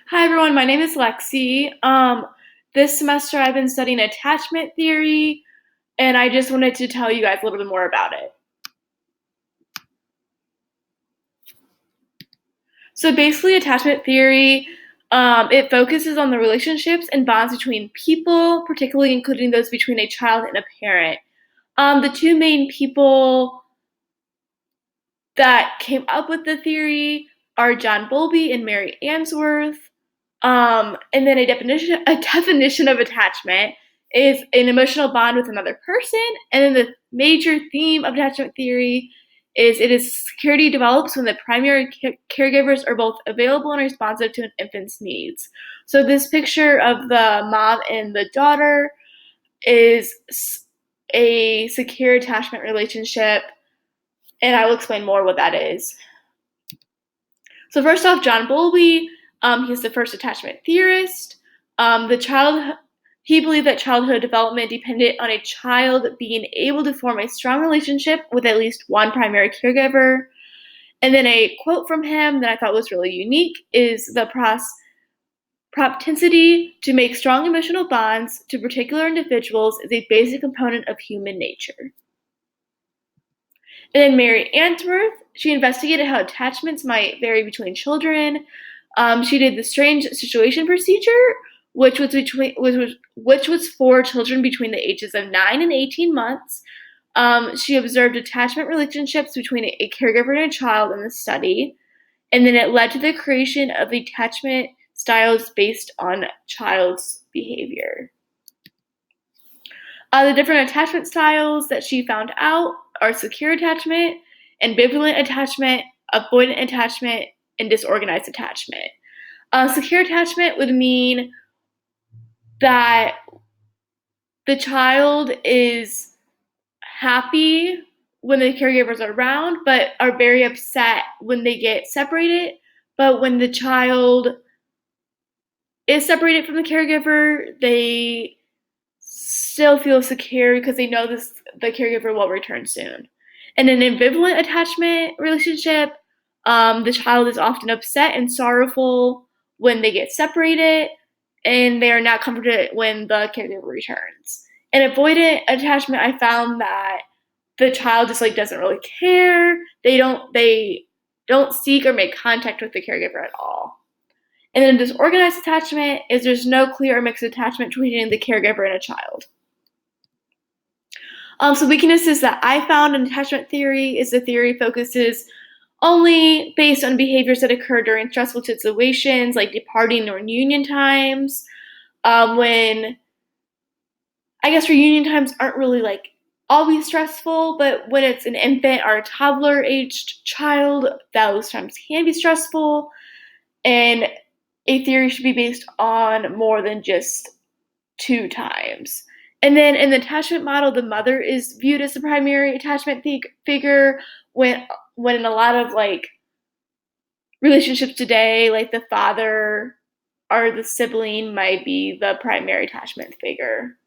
Hi everyone, my name is Lexi. This semester I've been studying attachment theory, and I just wanted to tell you guys a little bit more about it. So basically, attachment theory, it focuses on the relationships and bonds between people, particularly including those between a child and a parent. The two main people that came up with the theory are John Bowlby and Mary Ainsworth. And then a definition of attachment is an emotional bond with another person. And then the major theme of attachment theory is security develops when the primary caregivers are both available and responsive to an infant's needs. So this picture of the mom and the daughter is a secure attachment relationship, and I will explain more what that is. So first off, John Bowlby, he's the first attachment theorist. He believed that childhood development depended on a child being able to form a strong relationship with at least one primary caregiver. And then a quote from him that I thought was really unique is the propensity to make strong emotional bonds to particular individuals is a basic component of human nature. And then Mary Ainsworth, she investigated how attachments might vary between children. She did the strange situation procedure, which was for children between the ages of 9 and 18 months. She observed attachment relationships between a caregiver and a child in the study, and then it led to the creation of attachment styles based on child's behavior. The different attachment styles that she found out are secure attachment, ambivalent attachment, avoidant attachment, and disorganized attachment. Secure attachment would mean that the child is happy when the caregivers are around, but are very upset when they get separated. But when the child is separated from the caregiver, they still feel secure because they know the caregiver will return soon. In an ambivalent attachment relationship, the child is often upset and sorrowful when they get separated, and they are not comforted when the caregiver returns. In avoidant attachment, I found that the child just doesn't really care. They don't seek or make contact with the caregiver at all. And then disorganized attachment is there's no clear or mixed attachment between the caregiver and a child. So weaknesses that I found in attachment theory is the theory focuses only based on behaviors that occur during stressful situations like departing or reunion times. When I guess reunion times aren't really always stressful, but when it's an infant or a toddler aged child, those times can be stressful. And a theory should be based on more than just two times. And then in the attachment model, the mother is viewed as the primary attachment figure when in a lot of relationships today, the father or the sibling might be the primary attachment figure.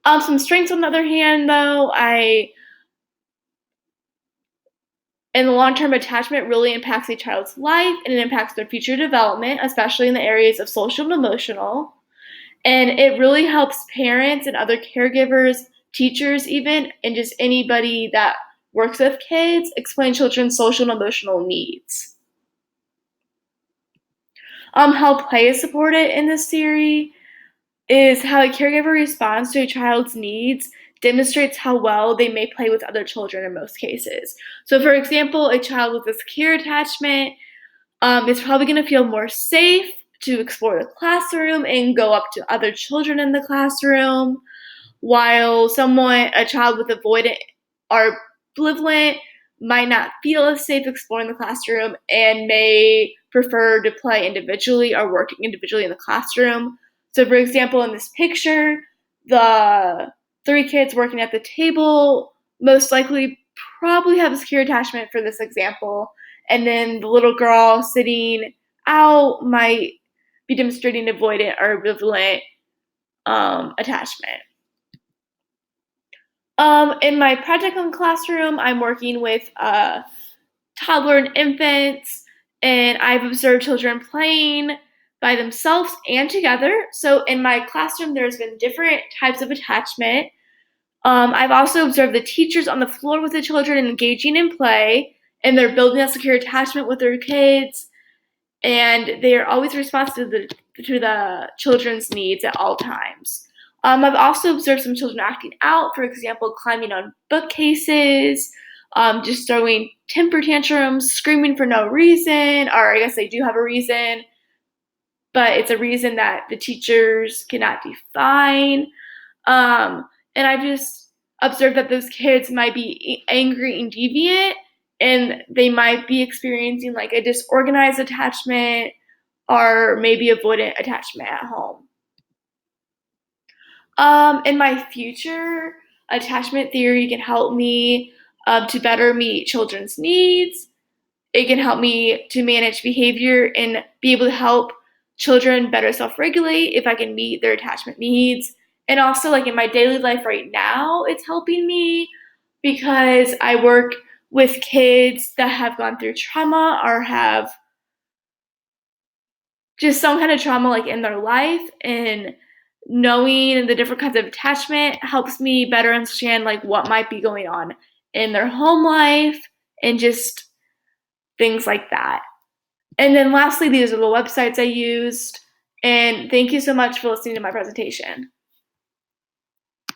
Some strengths, on the other hand, though, in the long-term attachment really impacts a child's life and it impacts their future development, especially in the areas of social and emotional. And it really helps parents and other caregivers, teachers even, and just anybody that works with kids explain children's social and emotional needs. How play is supported in this theory is how a caregiver responds to a child's needs demonstrates how well they may play with other children in most cases. So, for example, a child with a secure attachment is probably going to feel more safe to explore the classroom and go up to other children in the classroom, while a child with avoidant or ambivalent might not feel as safe exploring the classroom and may prefer to play individually or working individually in the classroom. So, for example, in this picture, the three kids working at the table most likely probably have a secure attachment for this example, and then the little girl sitting out might be demonstrating avoidant or ambivalent attachment. In my practicum classroom, I'm working with toddler and infants, and I've observed children playing by themselves and together. So in my classroom, there's been different types of attachment. I've also observed the teachers on the floor with the children engaging in play, and they're building that secure attachment with their kids, and they are always responsive to the children's needs at all times. I've also observed some children acting out, for example, climbing on bookcases, just throwing temper tantrums, screaming for no reason, or I guess they do have a reason, but it's a reason that the teachers cannot define. And I've just observed that those kids might be angry and deviant, and they might be experiencing like a disorganized attachment or maybe avoidant attachment at home. In my future, attachment theory can help me to better meet children's needs. It can help me to manage behavior and be able to help children better self-regulate if I can meet their attachment needs. And also, like in my daily life right now, it's helping me because I work with kids that have gone through trauma or have just some kind of trauma like in their life, and knowing the different kinds of attachment helps me better understand like what might be going on in their home life and just things like that. And then lastly, these are the websites I used. And thank you so much for listening to my presentation.